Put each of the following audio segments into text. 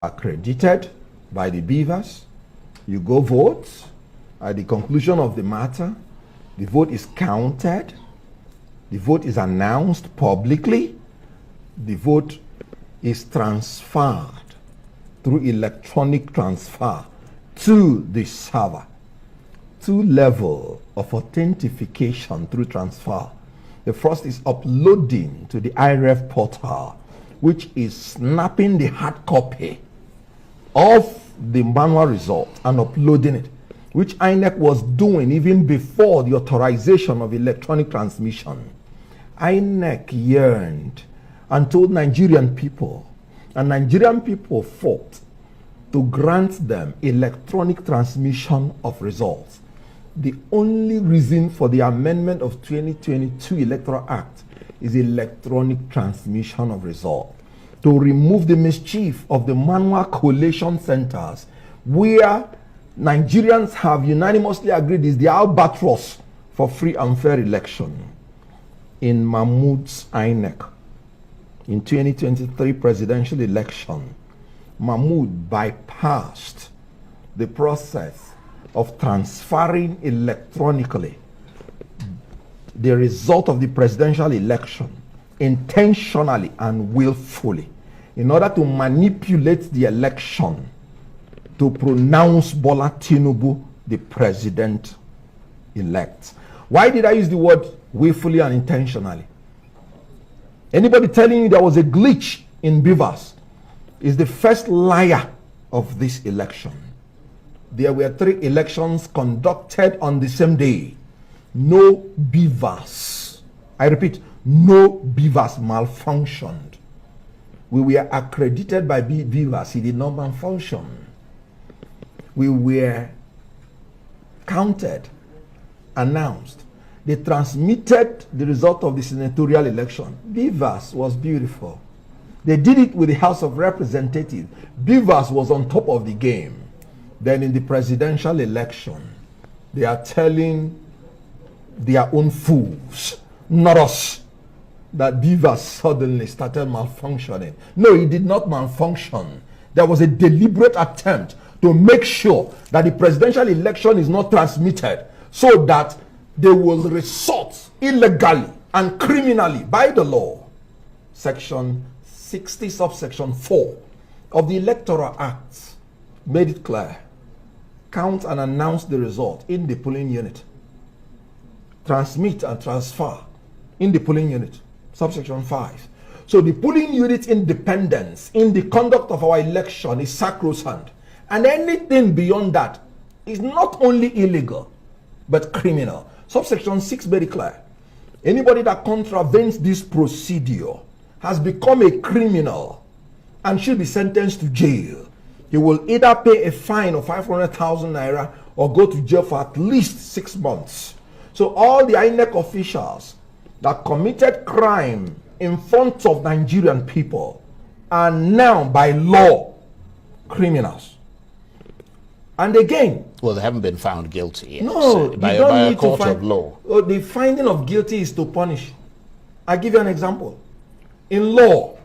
accredited by the beavers. You go vote. At the conclusion of the matter, the vote is counted. The vote is announced publicly. The vote is transferred through electronic transfer to the server. Two levels of authentication through transfer. The first is uploading to the IREF portal, which is snapping the hard copy of the manual result and uploading it, which INEC was doing even before the authorization of electronic transmission. INEC yearned and told Nigerian people, and Nigerian people fought to grant them electronic transmission of results. The only reason for the amendment of 2022 Electoral Act is electronic transmission of results, to remove the mischief of the manual collation centers, where Nigerians have unanimously agreed is the albatross for free and fair election. In Mahmoud's INEC, in 2023 presidential election, Mahmoud bypassed the process of transferring electronically the result of the presidential election intentionally and willfully in order to manipulate the election to pronounce Bola Tinubu the president-elect. Why did I use the word willfully and intentionally? Anybody telling you there was a glitch in Beavers is the first liar of this election. There were 3 elections conducted on the same day. No Beavers. I repeat, no Beavers malfunctioned. We were accredited by Beavers. He did not malfunction. We were counted, announced. They transmitted the result of the senatorial election. Beavers was beautiful. They did it with the House of Representatives. Beavers was on top of the game. Then in the presidential election, they are telling their own fools, not us, that Beavers suddenly started malfunctioning. No, it did not malfunction. There was a deliberate attempt to make sure that the presidential election is not transmitted so that they will resort illegally and criminally by the law. Section 60, subsection 4 of the Electoral Act made it clear. Count and announce the result in the polling unit. Transmit and transfer in the polling unit. Subsection 5. So the polling unit independence in the conduct of our election is sacrosanct. And anything beyond that is not only illegal, but criminal. Subsection 6 very clear. Anybody that contravenes this procedure has become a criminal and should be sentenced to jail. He will either pay a fine of 500,000 naira or go to jail for at least 6 months. So all the INEC officials that committed crime in front of Nigerian people are now by law criminals. And again, well, they haven't been found guilty yet. No, by a court of law. Oh, the finding of guilty is to punish. I'll give you an example. In law,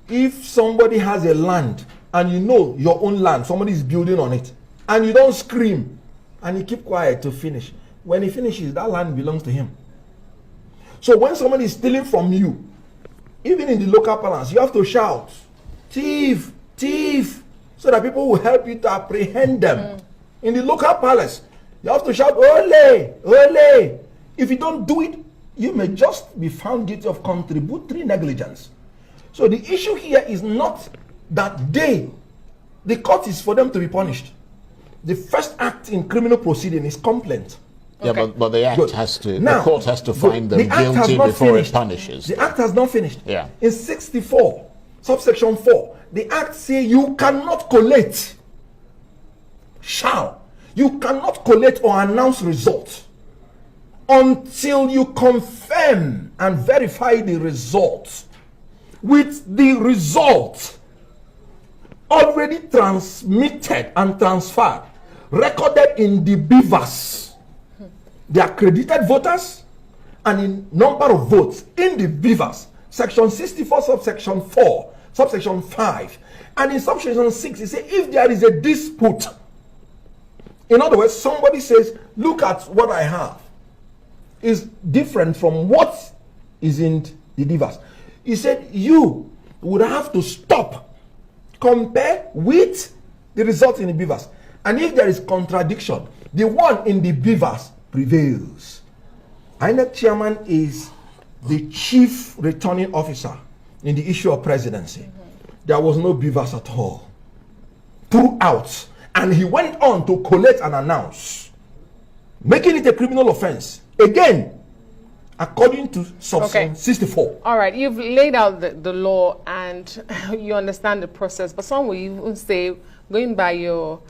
if somebody has a land and you know your own land, somebody is building on it, and you don't scream and you keep quiet to finish, when he finishes, that land belongs to him. So when somebody is stealing from you, even in the local parlance, you have to shout, thief, thief, so that people will help you to apprehend them. In the local palace, you have to shout, ole, ole. If you don't do it, you may just be found guilty of contributory negligence. So the issue here is not that the court is for them to be punished. The first act in criminal proceeding is complaint. Yeah, Okay. but the act has to, the court has to find them the act has guilty not before finished. it punishes. The act has not finished. Yeah. In 64, subsection 4, the act says you cannot collate, you cannot collate or announce results until you confirm and verify the results with the result already transmitted and transferred, recorded in the Beavers, the accredited voters, and in number of votes in the Beavers, section 64, subsection 4, subsection 5. And in subsection 6, it says if there is a dispute, in other words, somebody says, look at what I have, is different from what is in the device. He said you would have to stop, compare with the result in the beavers. And if there is contradiction, the one in the beavers prevails. INEC chairman is the chief returning officer in the issue of presidency. There was no beavers at all throughout. And he went on to collect and announce, making it a criminal offense. Again, according to subsection 64. All right, you've laid out the law and you understand the process, but some will even say, going by your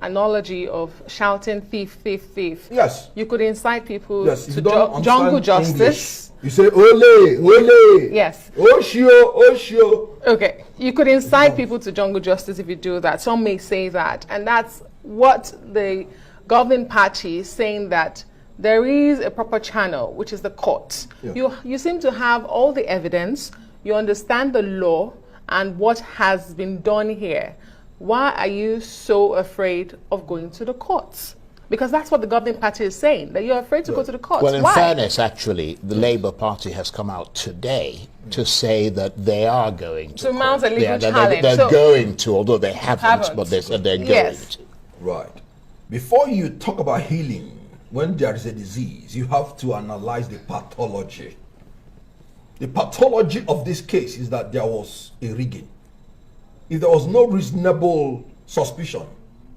analogy of shouting thief, thief, thief. Yes. You could incite people to jungle justice. English. You say, ole, ole. Yes. Oshio, oshio. Okay. You could incite people to jungle justice if you do that. Some may say that. And that's what the governing party is saying, that there is a proper channel, which is the court. Yeah. You seem to have all the evidence. You understand the law and what has been done here. Why are you so afraid of going to the courts? Because that's what the governing party is saying, that you're afraid to go to the courts. Well, in Why? fairness, actually, the Labour Party has come out today to say that they are going to mount a legal challenge. They're going to, although they haven't, but they said they're going to. Right. Before you talk about healing, when there is a disease, you have to analyze the pathology. The pathology of this case is that there was a rigging. If there was no reasonable suspicion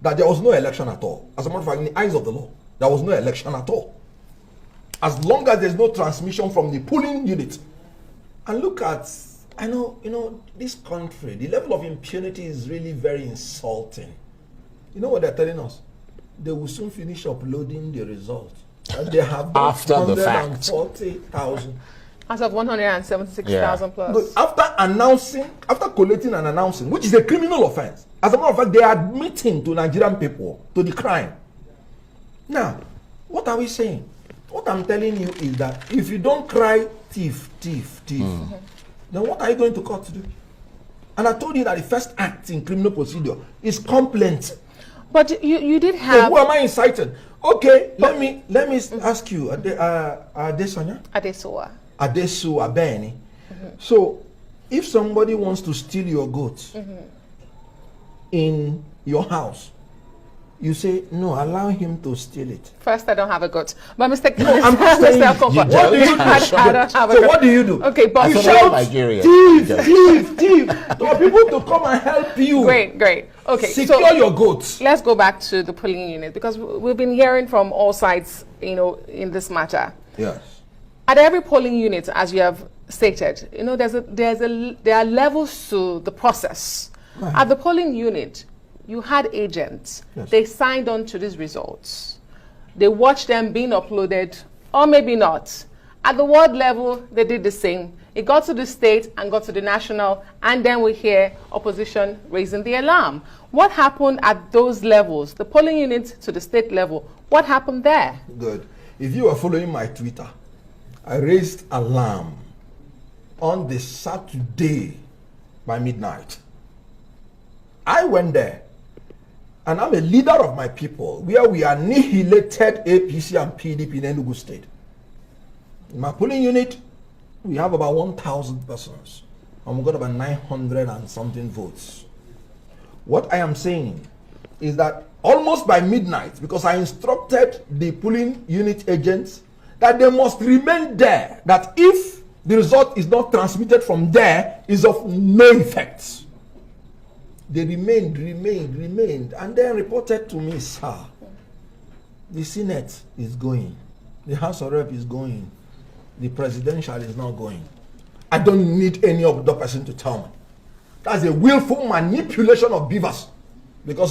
that there was no election at all, as a matter of fact, in the eyes of the law, there was no election at all. As long as there's no transmission from the polling unit. And look at, I know, this country, the level of impunity is really very insulting. You know what they're telling us? They will soon finish uploading the results. And they have after the fact 140,000. As of 176,000 plus. But after collating and announcing, which is a criminal offense, as a matter of fact, they are admitting to Nigerian people to the crime. Now, what are we saying? What I'm telling you is that if you don't cry thief, thief, thief, then what are you going to court to do? And I told you that the first act in criminal procedure is complaint. But you did have. So who am I inciting? Okay, let me ask you, Adesanya? Adesuwa Abeni. So, if somebody wants to steal your goats in your house, you say, no, allow him to steal it. First, I don't have a goat. But Mr. No, I'm saying, what do you do? So what do you do? Okay, but you shout, thief, thief, thief, for people to come and help you. Great. Okay, secure your goats. Let's go back to the polling unit, because we've been hearing from all sides, in this matter. Yes. At every polling unit, as you have stated, there are levels to the process. Right. At the polling unit, you had agents. Yes. They signed on to these results. They watched them being uploaded, or maybe not. At the ward level, they did the same. It got to the state and got to the national, and then we hear opposition raising the alarm. What happened at those levels, the polling unit to the state level? What happened there? Good. If you are following my Twitter, I raised alarm on the Saturday by midnight. I went there, and I'm a leader of my people, where we annihilated APC and PDP in Enugu State. In my polling unit, we have about 1,000 persons, and we got about 900 and something votes. What I am saying is that almost by midnight, because I instructed the polling unit agents that they must remain there, that if the result is not transmitted from there, is of no effect. They remained, and then reported to me, sir, the Senate is going, the House of Rep is going, the presidential is not going. I don't need any other person to tell me. That's a willful manipulation of beavers, because